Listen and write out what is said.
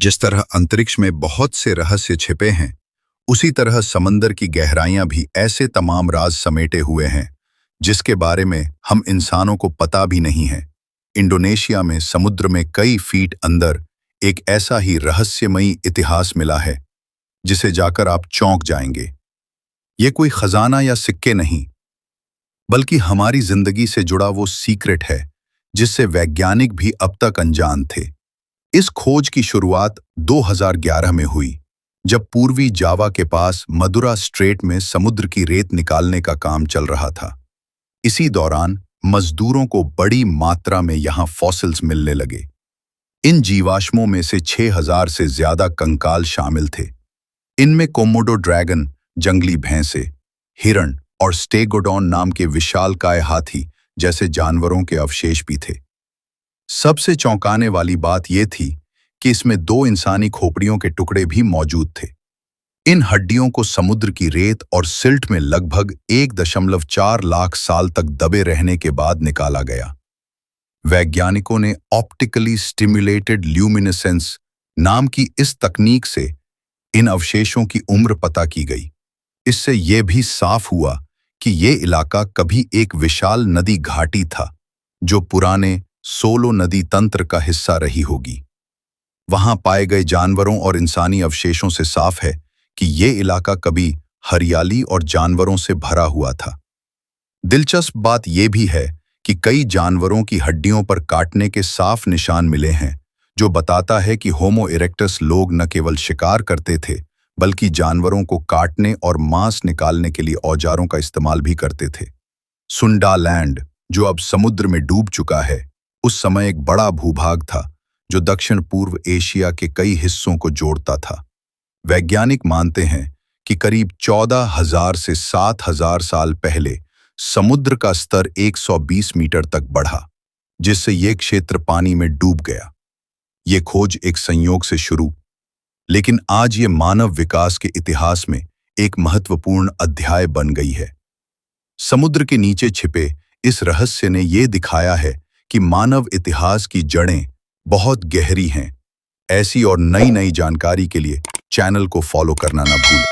जिस तरह अंतरिक्ष में बहुत से रहस्य छिपे हैं, उसी तरह समंदर की गहराइयां भी ऐसे तमाम राज समेटे हुए हैं जिसके बारे में हम इंसानों को पता भी नहीं है। इंडोनेशिया में समुद्र में कई फीट अंदर एक ऐसा ही रहस्यमयी इतिहास मिला है जिसे जाकर आप चौंक जाएंगे। ये कोई खजाना या सिक्के नहीं, बल्कि हमारी जिंदगी से जुड़ा वो सीक्रेट है जिससे वैज्ञानिक भी अब तक अनजान थे। इस खोज की शुरुआत 2011 में हुई, जब पूर्वी जावा के पास मदुरा स्ट्रेट में समुद्र की रेत निकालने का काम चल रहा था। इसी दौरान मजदूरों को बड़ी मात्रा में यहां फॉसिल्स मिलने लगे। इन जीवाश्मों में से 6000 से ज्यादा कंकाल शामिल थे। इनमें कोमोडो ड्रैगन, जंगली भैंसे, हिरण और स्टेगोडॉन नाम के विशालकाय हाथी जैसे जानवरों के अवशेष भी थे। सबसे चौंकाने वाली बात यह थी कि इसमें 2 इंसानी खोपड़ियों के टुकड़े भी मौजूद थे। इन हड्डियों को समुद्र की रेत और सिल्ट में लगभग 1.4 लाख साल तक दबे रहने के बाद निकाला गया। वैज्ञानिकों ने ऑप्टिकली स्टिम्युलेटेड ल्यूमिनेसेंस नाम की इस तकनीक से इन अवशेषों की उम्र पता की गई। इससे यह भी साफ हुआ कि ये इलाका कभी एक विशाल नदी घाटी था जो पुराने सोलो नदी तंत्र का हिस्सा रही होगी। वहां पाए गए जानवरों और इंसानी अवशेषों से साफ है कि ये इलाका कभी हरियाली और जानवरों से भरा हुआ था। दिलचस्प बात यह भी है कि कई जानवरों की हड्डियों पर काटने के साफ निशान मिले हैं, जो बताता है कि होमो इरेक्टस लोग न केवल शिकार करते थे, बल्कि जानवरों को काटने और मांस निकालने के लिए औजारों का इस्तेमाल भी करते थे। सुंडा लैंड, जो अब समुद्र में डूब चुका है, उस समय एक बड़ा भूभाग था जो दक्षिण पूर्व एशिया के कई हिस्सों को जोड़ता था। वैज्ञानिक मानते हैं कि करीब 14,000 से 7,000 साल पहले समुद्र का स्तर 120 मीटर तक बढ़ा, जिससे ये क्षेत्र पानी में डूब गया। ये खोज एक संयोग से शुरू, लेकिन आज ये मानव विकास के इतिहास में एक महत्वपूर्ण अध्याय बन गई है। समुद्र के नीचे छिपे इस रहस्य ने ये दिखाया है कि मानव इतिहास की जड़ें बहुत गहरी हैं। ऐसी और नई नई जानकारी के लिए चैनल को फॉलो करना ना भूलें।